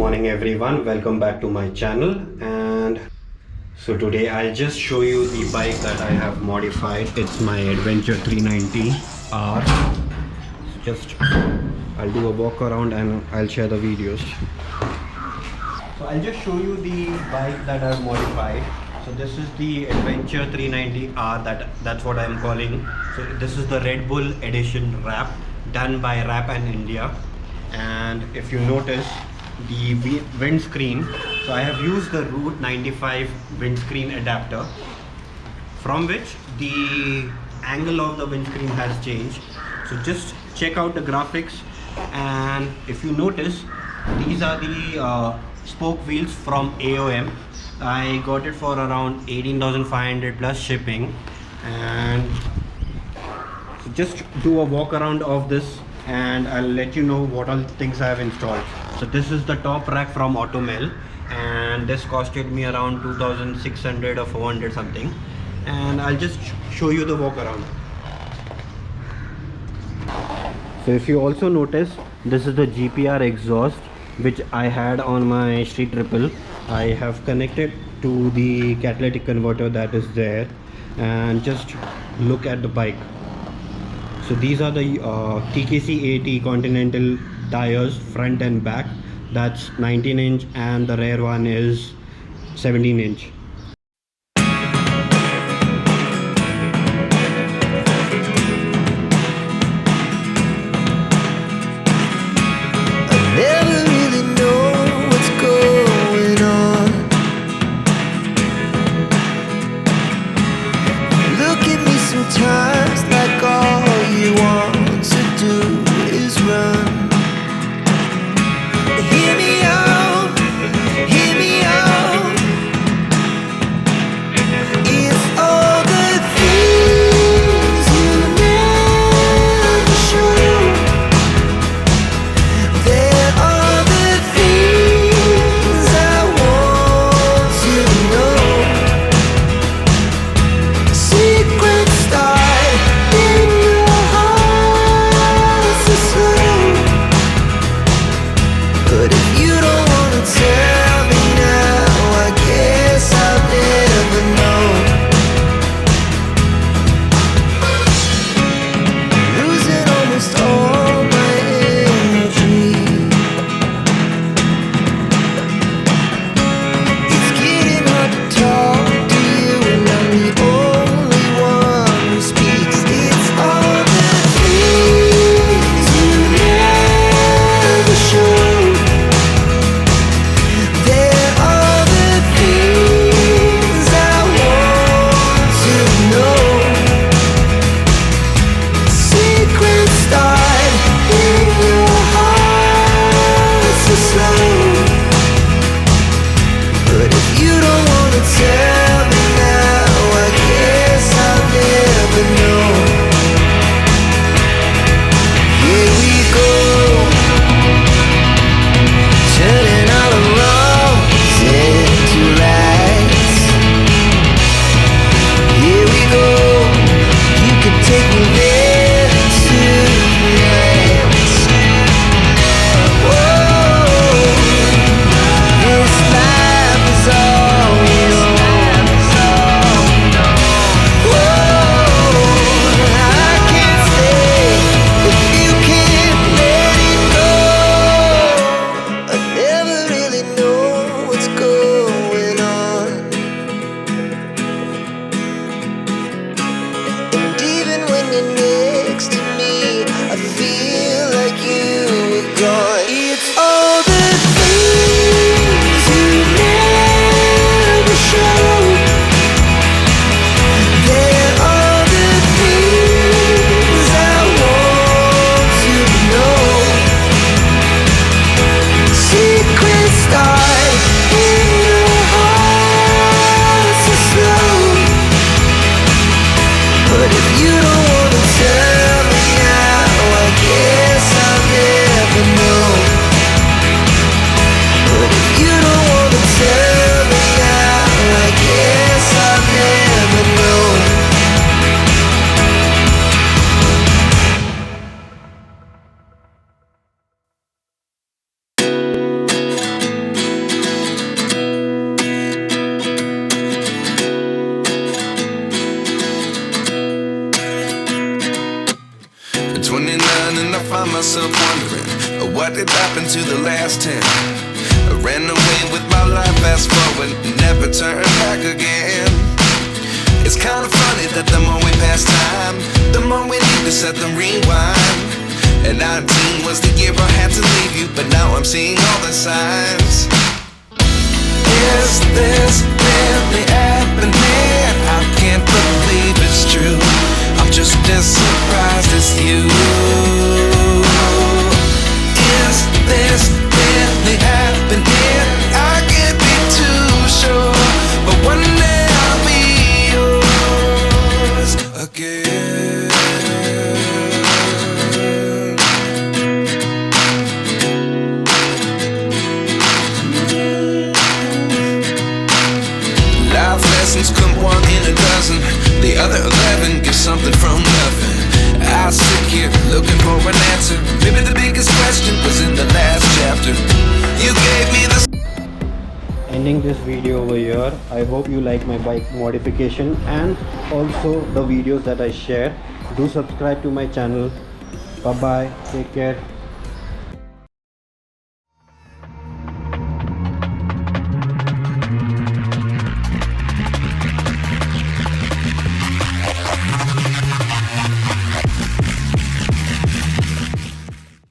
morning everyone, welcome back to my channel. And so today I'll just show you the bike that I have modified. It's my Adventure 390R. Just I'll do a walk around and I'll share the videos. So I'll just show you the bike that I've modified. So this is the Adventure 390R, that's what I'm calling. So this is the Red Bull edition wrap done by Wrap&Ride India. And if you notice the windscreen, so I have used the Route 95 windscreen adapter, from which the angle of the windscreen has changed. So just check out the graphics, and if you notice, these are the spoke wheels from AOM. I got it for around 18,500 plus shipping. And so just do a walk around of this and I'll let you know what all things I have installed. So this is the top rack from Automel, and this costed me around 2,600 or 400 something. And I'll just show you the walk around. So if you also notice, this is the GPR exhaust which I had on my Street Triple. I have connected to the catalytic converter that is there, and just look at the bike. So these are the TKC 80 Continental tires, front and back. That's 19 inch and the rear one is 17 inch. was 10. I ran away with my life, fast forward, never turn back again. It's kind of funny that the more we pass time, the more we need to set the rewind. And 19 was the year I had to leave you, but now I'm seeing all the signs. Is this really happening? I can't believe it's true. I'm just as surprised as you. Is this really happening? I can't be too sure, but one day I'll be yours again. Life lessons come one in a dozen. The other 11 get something from nothing. I sit here looking for an answer. Maybe the biggest question was in the last chapter. You gave me the Ending this video over here. I hope you like my bike modification and also the videos that I share. Do subscribe to my channel. Bye bye, take care.